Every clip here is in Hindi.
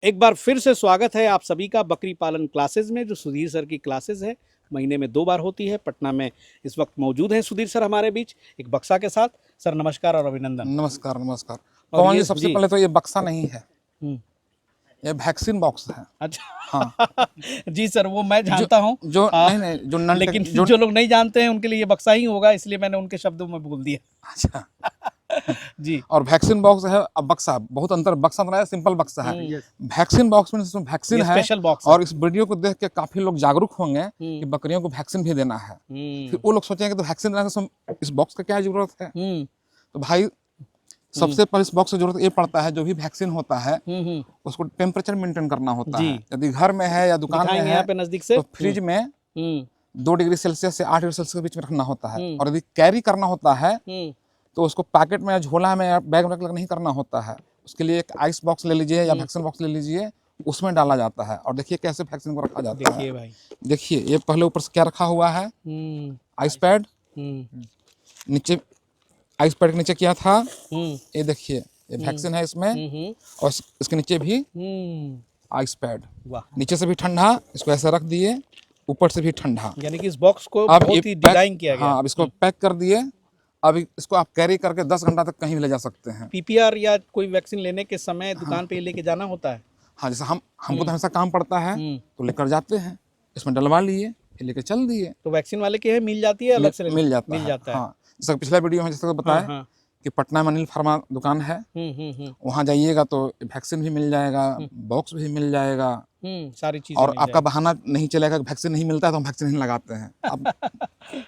एक बार फिर से स्वागत है आप सभी का बकरी पालन क्लासेस में, जो सुधीर सर की क्लासेस है। महीने में 2 बार होती है। पटना में इस वक्त मौजूद हैं सुधीर सर हमारे बीच एक बक्सा के साथ। सर नमस्कार और अभिनंदन। नमस्कार नमस्कार। और पवन ये जी, सबसे जी पहले तो ये बक्सा नहीं है, हम्म, ये वैक्सीन बॉक्स है। अच्छा हाँ। जी सर, वो मैं जो जानता हूँ। जो नहीं नहीं जो नन लेकिन जो जो लोग नहीं जानते हैं उनके लिए ये बक्सा ही होगा, इसलिए मैंने उनके शब्दों में बोल दिया। अच्छा। जी। और वैक्सीन बॉक्स है। अब बक्सा बहुत अंतर, बक्सा तो है सिंपल बक्सा है। वैक्सीन बॉक्स में इसमें वैक्सीन ये है। स्पेशल बॉक्स है। और इस वीडियो को देख के काफी लोग जागरूक होंगे कि बकरियों को वैक्सीन भी देना है। फिर वो लोग सोचेंगे तो वैक्सीन देने से इस बॉक्स का क्या जरूरत है। तो भाई, सबसे पहले इस बॉक्स की जरूरत ये पड़ता है, जो भी वैक्सीन होता है उसको टेम्परेचर मेंटेन करना होता जी। है। यदि घर में है या दुकान में दिखाएंगे है यहाँ पे नजदीक से। तो फ्रिज में 2 डिग्री सेल्सियस से 8 डिग्री सेल्सियस के बीच में रखना होता है। और यदि कैरी करना होता है तो उसको पैकेट में या झोला में या बैग में नहीं करना होता है। उसके लिए एक आइस बॉक्स ले लीजिए या वैक्सीन बॉक्स ले लीजिए, उसमें डाला जाता है। और देखिए कैसे वैक्सीन को रखा जाता है। देखिए भाई, देखिए ये पहले ऊपर से क्या रखा हुआ है, आइस पैड। नीचे आइस पैड के नीचे क्या था, ये देखिए ये वैक्सीन है इसमें। और इसके नीचे भी आइस पैड। वाह, नीचे से भी ठंडा, इसको ऐसे रख दिए, ऊपर से भी ठंडा। यानी कि इस बॉक्स को अब बहुत ही डिजाइन किया गया। हाँ, अब इसको पैक कर दिए। अब इसको आप कैरी करके 10 घंटा तक कहीं भी ले जा सकते हैं। पीपीआर या कोई वैक्सीन लेने के समय दुकान पे लेके जाना होता है। हाँ, जैसे हमको तो हमेशा काम पड़ता है तो लेकर जाते हैं, इसमें डलवा लिए, फिर लेकर चल दिए। तो वैक्सीन वाले के है मिल जाती है, अलग से लेना? मिल जाता मिल है। जाता है। हाँ, जैसे पिछला वीडियो में जैसे बताया हाँ। कि पटना में अनिल फार्मा दुकान है, वहाँ जाइएगा तो वैक्सीन भी मिल जाएगा, बॉक्स भी मिल जाएगा। सारी चीजें और मिल आपका बहाना नहीं चलेगा कि वैक्सीन नहीं मिलता है तो हम वैक्सीन नहीं लगाते हैं। अब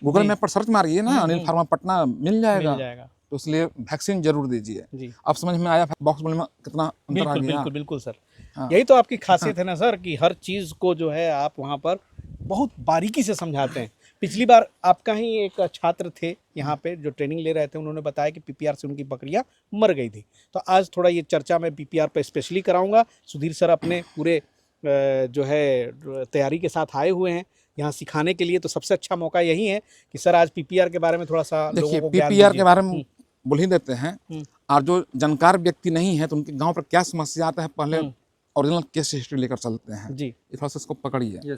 गूगल मैप पर सर्च मारिए ना, अनिल फार्मा पटना, मिल जाएगा। जाएगा। तो इसलिए वैक्सीन जरूर दीजिए। जी, अब समझ में आया बॉक्स में कितना अंतर आ बिल्कुल गया। बिल्कुल बिल्कुल सर। हाँ। यही तो आपकी खासियत है ना सर, कि हर चीज को जो है आप वहाँ पर बहुत बारीकी से समझाते हैं। पिछली बार आपका ही एक छात्र थे यहाँ पे जो ट्रेनिंग ले रहे थे, उन्होंने बताया कि पीपीआर से उनकी बकरियां मर गई थी। तो आज थोड़ा ये चर्चा मैं पीपीआर पे स्पेशली कराऊंगा। सुधीर सर अपने पूरे जो है तैयारी के साथ आए हुए हैं यहाँ सिखाने के लिए। तो सबसे अच्छा मौका यही है कि सर आज पीपीआर के बारे में थोड़ा सा देखिए, लोगों को ज्ञान पीपीआर के दीजिए। बारे में बोल ही देते हैं। और जो जानकार व्यक्ति नहीं है तो उनके गांव पर क्या समस्या आता है, पहले ओरिजिनल केस हिस्ट्री लेकर चलते हैं। जी, इस वजह से इसको पकड़िए।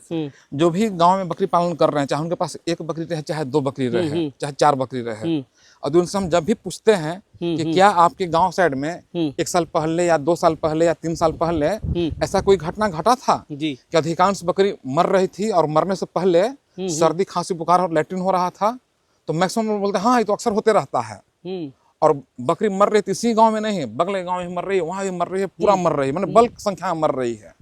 जो भी गांव में बकरी पालन कर रहे हैं, चाहे उनके पास 1 बकरी रहे, चाहे 2 बकरी रहे, चाहे 4 बकरी रहे, और उनसे हम जब भी पूछते हैं कि क्या आपके गांव साइड में 1 साल पहले या 2 साल पहले या 3 साल पहले ऐसा कोई घटना घटा था जी, कि अधिकांश बकरी मर रही थी और मरने से पहले सर्दी, खांसी, बुखार और लैट्रिन हो रहा था, तो मैक्सिमम लोग बोलते हैं हाँ ये तो अक्सर होते रहता है। और बकरी मर रही थी इसी गांव में नहीं, बगले गांव में मर रही है, वहां भी मर रही है, पूरा मर रही है, मतलब बल्क संख्या में मर रही है।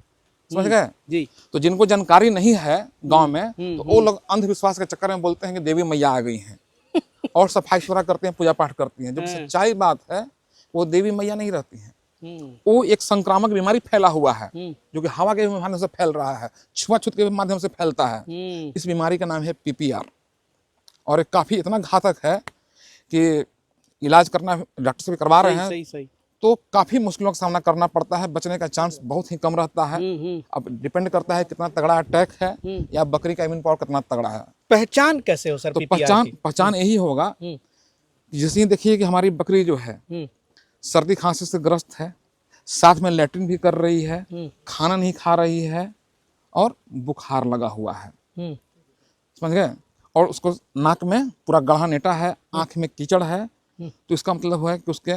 समझ गए जी। तो जिनको जानकारी नहीं है गांव में, तो वो लोग अंधविश्वास के चक्कर में बोलते हैं कि देवी मैया आ गई हैं और सफाई सुथरा करते हैं, पूजा पाठ करती हैं। जब सच्चाई बात है, वो देवी मैया नहीं रहती हैं। वो एक संक्रामक बीमारी फैला हुआ है जो कि हवा के माध्यम से फैल रहा है, छुआछूत के माध्यम से फैलता है। इस बीमारी का नाम है पीपीआर। और ये काफी इतना घातक है कि इलाज करना डॉक्टर से भी करवा रहे हैं सही। तो काफी मुश्किलों का सामना करना पड़ता है। बचने का चांस बहुत ही कम रहता है। अब डिपेंड करता है कितना तगड़ा अटैक है या बकरी का इम्यून पावर कितना तगड़ा है। पहचान कैसे हो सर? तो पीपीआर की पहचान यही होगा, जैसे देखिए कि हमारी बकरी जो है सर्दी खांसी से ग्रस्त है, साथ में लैट्रिन भी कर रही है, खाना नहीं खा रही है और बुखार लगा हुआ है। समझ गए? और उसको नाक में पूरा गढ़ा नेटा है, आंख में कीचड़ है, तो इसका मतलब हुआ है कि उसके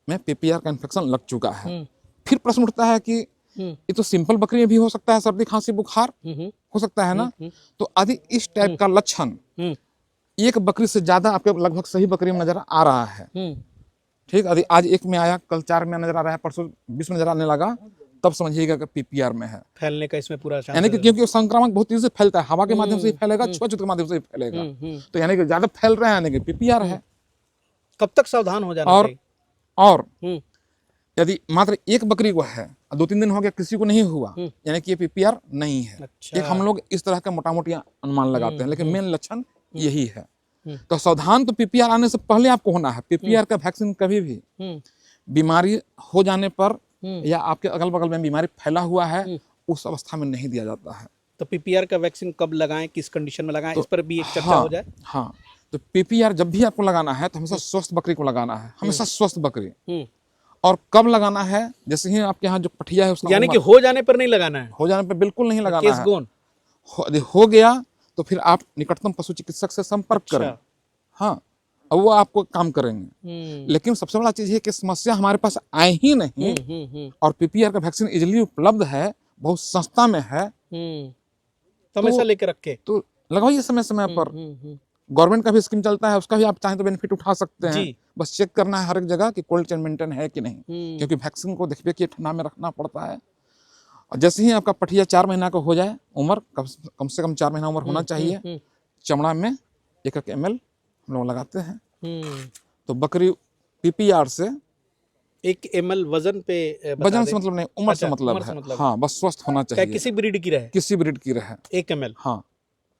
में पीपीआर का इन्फेक्शन लग चुका है। फिर प्रश्न उठता है कि ये तो सिंपल बकरी में भी हो सकता है, सर्दी खांसी बुखार हो सकता है ना। तो यदि इस टाइप का लक्षण एक बकरी से ज्यादा आपके लगभग सही बकरी में नजर आ रहा है, ठीक, यदि आज 1 में आया, कल 4 में नजर आ रहा है, परसों 20 में नजर आने लगा, तब समझिएगा कि पीपीआर में है। फैलने का इसमें पूरा चांस यानी कि क्योंकि संक्रामक बहुत तेजी से फैलता है, हवा के माध्यम से ही फैलेगा, छुआछूत के माध्यम से ही फैलेगा। तो यानी कि ज्यादा फैल रहा है, यानी कि पीपीआर है। कब तक सावधान हो जाना चाहिए? और यदि मात्र 1 बकरी को है, 2-3 दिन हो गया किसी को नहीं हुआ, यानी कि ये पीपीआर नहीं है। अच्छा। एक हम लोग इस तरह का मोटा मोटी अनुमान लगाते हैं, लेकिन मेन लक्षण यही है। तो सावधान तो पीपीआर आने से पहले आपको होना है। पीपीआर का वैक्सीन कभी भी बीमारी हो जाने पर या आपके अगल बगल में बीमारी फैला हुआ है, उस अवस्था में नहीं दिया जाता है। तो पीपीआर का वैक्सीन कब लगाएं, किस कंडीशन में लगाएं, इस पर भी एक चर्चा हो जाए। हाँ, तो पीपीआर जब भी आपको लगाना है तो हमेशा स्वस्थ बकरी को लगाना है, हमेशा स्वस्थ बकरी। और कब लगाना है, जैसे ही आपके यहाँ जो पठिया है उसका यानी कि हो जाने पर नहीं लगाना है, हो जाने पे बिल्कुल नहीं लगाना केस है। गोन। यदि हो गया तो फिर आप निकटतम पशु चिकित्सक से संपर्क करें। हाँ, अब वो आपको काम करेंगे। लेकिन सबसे बड़ा चीज है कि समस्या हमारे पास आए ही नहीं और पीपीआर का वैक्सीन इजिली उपलब्ध है, बहुत सस्ता में है, तो हमेशा लेकर रखे तो लगवाइए समय समय पर। गवर्नमेंट का भी स्कीम चलता है, उसका भी आप चाहें तो बेनिफिट उठा सकते हैं। बस चेक करना है हर एक जगह कि कोल्ड चेन मेंटेन है कि नहीं, क्योंकि वैक्सीन को देखिए कि ठंडा में रखना पड़ता है। और जैसे ही आपका पठिया 4 महीना का हो जाए, उम्र कम से कम 4 महीना उम्र होना चाहिए, चमड़ा में 1 ml हम लोग लगाते हैं। तो बकरी पीपीआर से 1 ml वजन पे वजन से मतलब नहीं, उम्र से मतलब है। हाँ, बस स्वस्थ होना चाहिए, किसी ब्रीड की रहे, किसी ब्रीड की रहे 1 ml। हाँ,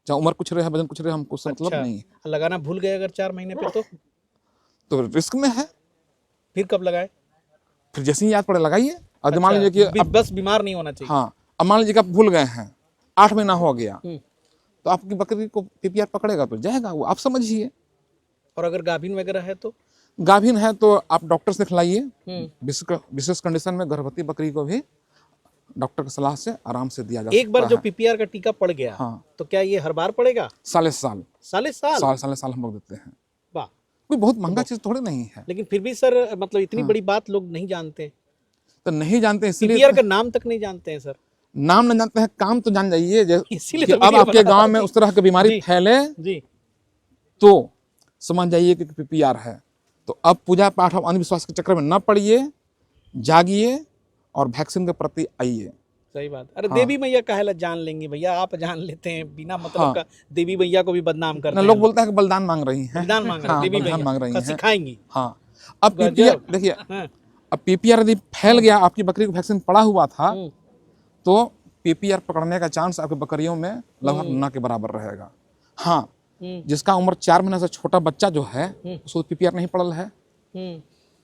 चाहे उम्र कुछ रहे वजन कुछ रहे, हमको उससे मतलब नहीं है। लगाना भूल गए अगर 4 महीने पे तो रिस्क में है। फिर कब लगाए? फिर जैसे ही याद पड़े लगाइए। अब मान लीजिए कि अब बस बीमार नहीं होना चाहिए। हाँ, अब मान लीजिए कि आप भूल गए हैं, 8 महीना हो गया, तो आपकी बकरी को पीपीआर पकड़ेगा तो जाएगा वो, आप समझिए। और अगर गाभिन वगैरह है तो? गाभिन है तो आप डॉक्टर से दिखलाइए। विशेष कंडीशन में गर्भवती बकरी को भी डॉक्टर की सलाह से आराम से दिया जा सकता है। एक बार जो पीपीआर का टीका पड़ गया, हाँ, तो क्या ये हर बार पड़ेगा? साले साल साल हम लोग देते हैं। वाह, कोई बहुत महंगा चीज थोड़ी नहीं है। लेकिन फिर भी सर मतलब इतनी बड़ी बात लोग नहीं जानते। तो नहीं जानते इसलिए पीपीआर का नाम तक नहीं जानते हैं सर। नाम नहीं जानते हैं, काम तो जान जाइए। इसीलिए अब आपके गांव में उस तरह की बीमारी फैले जी, तो समझ जाइए कि पीपीआर है। तो अब पूजा पाठ और अंधविश्वास के चक्कर में न पड़िए, जागिए और वैक्सीन के प्रति आइए। सही बात। अरे देवी मैया काहे जान लेंगी भैया, आप जान लेते हैं बिना मतलब का। देवी मैया को भी बदनाम करते हैं लोग, बोलते हैं कि बलिदान मांग रही हैं, बलिदान मांग रही हैं, देवी मैया मांग रही हैं, सिखाएंगी। हाँ, अब पीपीआर देखिए, अब पीपीआर यदि फैल गया, आपकी बकरी को वैक्सीन पड़ा हुआ था, तो पीपीआर पकड़ने का चांस आपकी बकरियों में लगभग न के बराबर रहेगा। हाँ, जिसका उम्र 4 महीने से छोटा बच्चा जो है, उसको पीपीआर नहीं पड़ल है,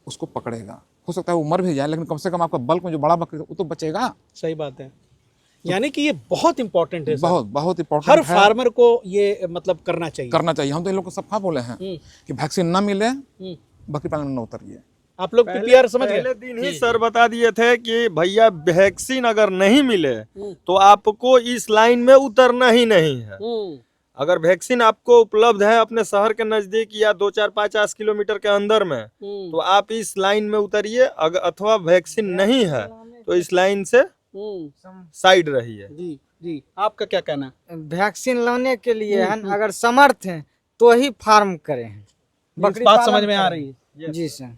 उसको पकड़ेगा। हो सकता है वो मर भी जाए, लेकिन कम से कम आपका बल्क में जो बड़ा बकरी वो तो बचेगा। सही बात है। यानी कि ये बहुत इंपॉर्टेंट है, बहुत इंपॉर्टेंट हर फार्मर को ये मतलब करना चाहिए। हम तो इन लोग को सबका बोले हैं कि वैक्सीन ना मिले बकरी पालन में न उतरिए। आप लोग पीपीआर समझ गए? पहले दिन ही सर बता दिए थे कि भैया वैक्सीन अगर नहीं मिले तो आपको इस लाइन में उतरना ही नहीं है। अगर वैक्सीन आपको उपलब्ध है अपने शहर के नजदीक या 2-4-5 किलोमीटर के अंदर में, तो आप इस लाइन में उतरिए। अगर अथवा वैक्सीन नहीं है तो इस लाइन से साइड रहिए। जी जी, आपका क्या कहना है? वैक्सीन लाने के लिए अगर समर्थ हैं तो ही फार्म करें। बकरी बात समझ में आ रही है? जी सर।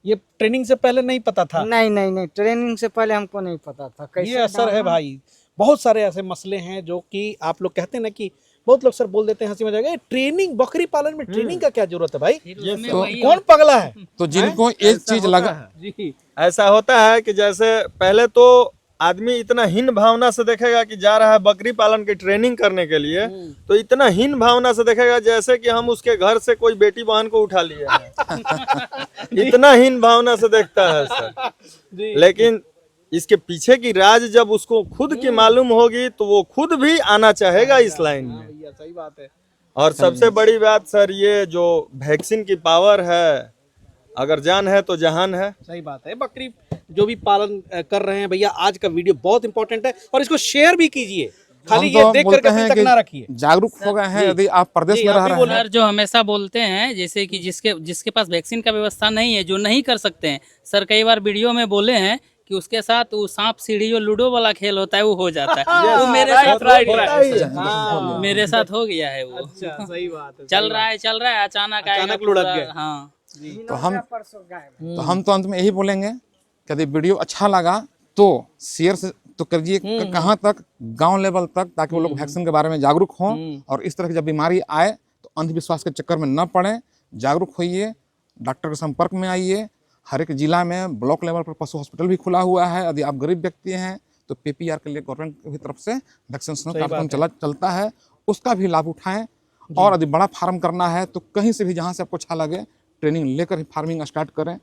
ये ट्रेनिंग से पहले नहीं पता था? नहीं, ट्रेनिंग से पहले हमको नहीं पता था। कैसे ये असर है भाई। बहुत सारे ऐसे मसले हैं जो कि आप लोग कहते हैं ना कि बहुत लोग सर बोल देते हैं हंसी मजाक, ट्रेनिंग बकरी पालन में ट्रेनिंग का क्या जरूरत है भाई? तो कौन पगला है? तो जिनको एक चीज लगा, जी, ऐसा होता है कि जैसे पहले तो आदमी इतना हीन भावना से देखेगा कि जा रहा है बकरी पालन की ट्रेनिंग करने के लिए, तो इतना हीन भावना से देखेगा जैसे कि हम उसके घर से कोई बेटी बहन को उठा लिए हैं। इतना हीन भावना से देखता है सर। लेकिन इसके पीछे की राज जब उसको खुद की मालूम होगी तो वो खुद भी आना चाहेगा इस लाइन में। सही बात है। और सबसे बड़ी बात सर, ये जो वैक्सीन की पावर है, अगर जान है तो जहान है। सही बात है। बकरी जो भी पालन कर रहे हैं भैया, आज का वीडियो बहुत इंपॉर्टेंट है और इसको शेयर भी कीजिए। खाली ये देख करके अपनी तक ना रखिए। जागरूक हो गए हैं। यदि आप प्रदेश में रह रहे हैं, सर जो हमेशा बोलते हैं जैसे कि जिसके पास वैक्सीन का व्यवस्था नहीं है, जो नहीं कर सकते हैं, सर कई बार वीडियो में बोले हैं कि उसके साथ वो सांप सीढ़ी जो लूडो वाला खेल होता है वो हो जाता है। वो मेरे साथ मेरे साथ हो गया है वो। अच्छा, सही बात है। चल रहा है अचानक लुढ़क गए। हाँ, तो हम तो अंत में यही बोलेंगे कि यदि वीडियो अच्छा लगा तो शेयर से तो करिए, कहाँ तक, गांव लेवल तक, ताकि वो लोग वैक्सीन के बारे में जागरूक हों और इस तरह की जब बीमारी आए तो अंधविश्वास के चक्कर में न पड़े। जागरूक होइए, डॉक्टर के संपर्क में आइए। हर एक जिला में ब्लॉक लेवल पर पशु हॉस्पिटल भी खुला हुआ है। यदि आप गरीब व्यक्ति हैं तो पीपीआर के लिए गवर्नमेंट की तरफ से वैक्सीनेशन कार्यक्रम चलता है, उसका भी लाभ उठाएं। और यदि बड़ा फार्म करना है तो कहीं से भी जहाँ से आपको अच्छा लगे ट्रेनिंग लेकर ही फार्मिंग स्टार्ट करें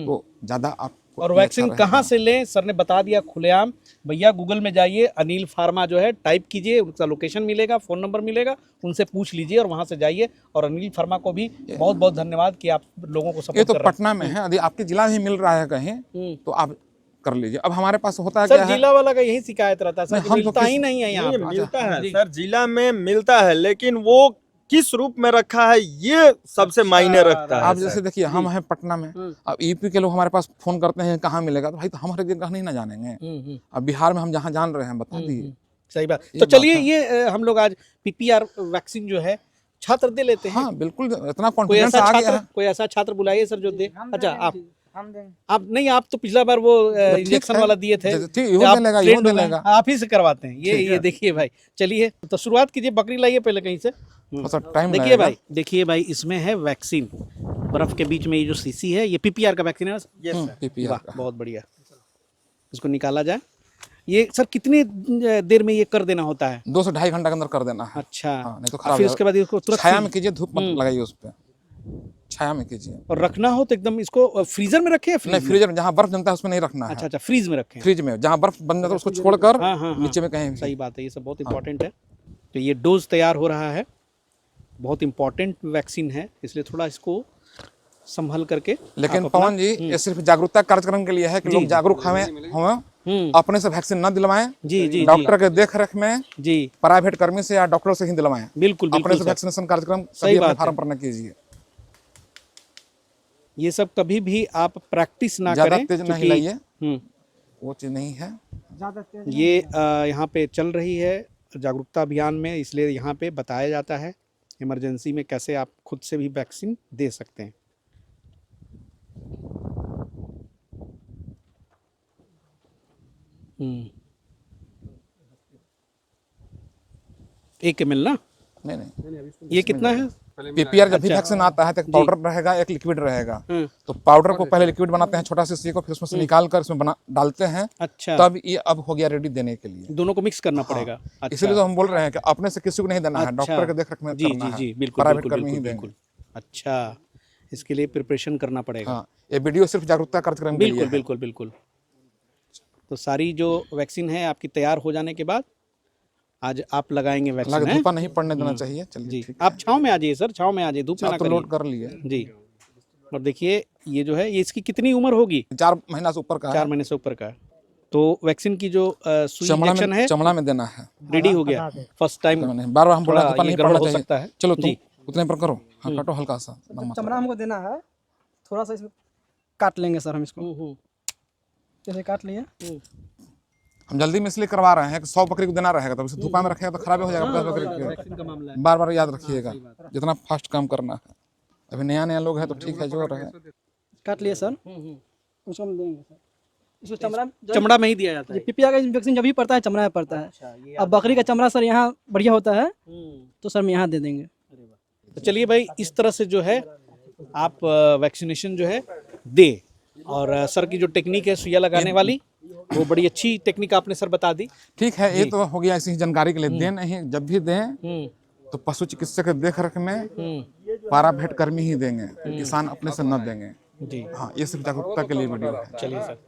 तो ज़्यादा आप और वैक्सीन कहाँ से लें, सर ने बता दिया खुलेआम। भैया गूगल में जाइए, अनिल फार्मा जो है टाइप कीजिए, उनका लोकेशन मिलेगा, फ़ोन नंबर मिलेगा, उनसे पूछ लीजिए और वहाँ से जाइए। और अनिल फार्मा को भी बहुत बहुत धन्यवाद कि आप लोगों को ये सपोर्ट तो कर रहे पटना में है, यदि आपके जिला में मिल रहा है कहीं तो आप कर लीजिए। अब हमारे पास होता है हैं। क्या सर है, जिला वाला का यही शिकायत रहता है सर, नहीं, कि हम तो मिलता किस- ही नहीं है यहाँ नहीं, पे। मिलता है सर, जिला में मिलता है, लेकिन वो किस रूप में रखा है ये सबसे मायने रखता है आप सर। जैसे देखिए हम हैं पटना में, अब यूपी के लोग हमारे पास फोन करते हैं कहाँ मिलेगा, तो भाई तो हम हर जगह नहीं ना जानेंगे। अब बिहार में हम जहाँ जान रहे हैं बता दिए। सही बात। ये तो चलिए बात है। ये हम लोग आज पीपीआर वैक्सीन जो है छात्र दे लेते हैं। हाँ बिल्कुल, इतना कोई कॉन्फिडेंस ऐसा आ गया छात्र, है। कोई ऐसा छात्र बुलाइए सर जो दे। अच्छा हम देंगे। आप नहीं, आप तो पिछला बार वो इंजेक्शन है। वाला दिए थे, ठीक, इहो तो आप देलेगा, trained इहो हो गए। देलेगा। आप ही से करवाते हैं ये देखिए भाई। चलिए तो शुरुआत कीजिए, बकरी लाइए पहले कहीं से। थोड़ा सा टाइम देखिए लगेगा। भाई, देखिए भाई, इसमें है वैक्सीन, बर्फ के बीच में ये जो शीशी है ये पीपीआर का वैक्सीन है ना? Yes, sir। PPR वाह, का। बहुत बढ़िया। इसको निकाला जाए। ये सर कितनी देर में ये कर देना होता है? 2 से ढाई घंटा के अंदर कर देना है। अच्छा, हाँ, नहीं तो और खराब फिर हो उसके बाद इसको तुरंत छाया में कीजिए, धूप मत लगाइए उस पर, छाया में कीजिए। और रखना हो तो एकदम इसको फ्रीजर में रखें या नहीं, फ्रीजर में जहाँ बर्फ जमता है उसमें नहीं रखना है। अच्छा अच्छा, फ्रीज में रखें। फ्रिज में जहाँ बर्फ बन जाता है उसको छोड़कर हाँ, हाँ, हाँ। नीचे में कहीं भी। सही बात है, ये सब बहुत इंपॉर्टेंट है। तो ये डोज तैयार हो रहा है, बहुत इंपॉर्टेंट वैक्सीन है, इसलिए थोड़ा इसको संभल करके। लेकिन आप अपना- पवन जी ये सिर्फ जागरूकता कार्यक्रम के लिए है कि लोग जागरूक हों, अपने से वैक्सीन न दिलवाएं, जी जी डॉक्टर के देख रेख में जी, प्राइवेट कर्मी से या डॉक्टर से ही दिलवाएं। बिल्कुल अपने बिल्कुल से सर। वैक्सीनेशन कार्यक्रम सही कभी अपने बात फार्म पर न कीजिए। ये सब कभी भी आप प्रैक्टिस ना ज्यादा करें, तेज न क्योंकि हिलाइए, हम्म, वो चीज नहीं है। ज्यादा तेज ये यहाँ पे चल रही है जागरूकता अभियान में, इसलिए यहाँ पे बताया जाता है इमरजेंसी में कैसे आप खुद से भी वैक्सीन दे सकते हैं। एक ml ना? नहीं नहीं, ये कितना है? पीपीआर जब भी वैक्सीन आता है तो एक पाउडर रहेगा, एक लिक्विड रहेगा। हम्म, तो पाउडर को पहले लिक्विड बनाते हैं छोटा सी को, फिर उसमें से निकाल कर इसमें बना डालते हैं, अच्छा, तब ये अब हो गया रेडी देने के लिए। दोनों को मिक्स करना पड़ेगा। अच्छा, इसीलिए तो हम बोल रहे हैं कि अपने से किसी को नहीं देना है, अच्छा। डॉक्टर के देख रेख में जी करना जी है। जी, बिल्कुल प्राइवेट बिल्कुल कर्मी ही बिल्कुल देंगे। बिल्कुल। अच्छा, इसके लिए प्रिपरेशन करना पड़ेगा। हाँ, ये वीडियो सिर्फ जागरूकता कार्यक्रम के लिए बिल्कुल है। बिल्कुल बिल्कुल। तो सारी जो वैक्सीन है आपकी तैयार हो जाने के बाद आज आप लगाएंगे वैक्सीन लगे है? धूपा नहीं पड़ने देना चाहिए। चलिए जी, ठीक आप छांव में आ जाइए सर, छांव में आ जाइए, धूप में ना है, तो करिए। लोड कर लिए। जी, और देखिए ये जो है, ये इसकी कितनी उम्र होगी? 4 महीना से ऊपर का 4 है। महीने से ऊपर का है। तो वैक्सीन की जो सुई चमड़ा इंजेक्शन है चमड़ा में देना है। रेडी हो गया फर्स्ट टाइम। बार बार हम बोल रहे हैं थोड़ा धूपा ये नहीं गड़बड़ पड़ना हो चाहिए। सकता है। चलो तुम जी। उतने पर करो, हाँ काटो हल्का सा नमक। चमड़ा हमको देना है, थोड़ा सा इसमें काट लेंगे सर हम इसको, जैसे काट लिए। हम जल्दी में इसलिए करवा रहे हैं कि 100 बकरी को देना रहेगा, तब इसे धूपा में रखेगा तो खराब हो जाएगा 50 बकरी के। वैक्सीन का मामला है। बार बार याद रखिएगा, जितना फास्ट काम करना है। अभी नया नया लोग हैं तो ठीक है, जो रहे। काट लिए सर, उसको हम देंगे सर। इसको चमड़ा चमड़ा में ही दिया जाता है। पीपीआर का वैक्सीन जब भी पड़ता है चमड़ा में पड़ता है। अब बकरी का चमड़ा सर यहाँ बढ़िया होता है, तो सर हम यहाँ दे देंगे। तो चलिए भाई, इस तरह से जो है आप वैक्सीनेशन जो है दे। और सर की जो टेक्निक है सुइया लगाने वाली, वो बड़ी अच्छी टेक्निक आपने सर बता दी। ठीक है, ये तो हो गया ऐसी जानकारी के लिए। दें नहीं, जब भी दें तो पशु चिकित्सक के देख रेख में प्राइवेट कर्मी ही देंगे, किसान अपने से न देंगे। जी, हाँ, ये सिर्फ जागरूकता के लिए वीडियो है। चलिए सर,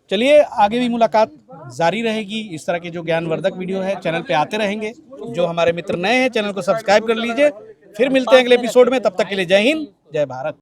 चलिए आगे भी मुलाकात जारी रहेगी। इस तरह के जो ज्ञानवर्धक वीडियो है चैनल पे आते रहेंगे। जो हमारे मित्र नए हैं, चैनल को सब्सक्राइब कर लीजिए। फिर मिलते हैं अगले एपिसोड में, तब तक के लिए जय हिंद, जय भारत।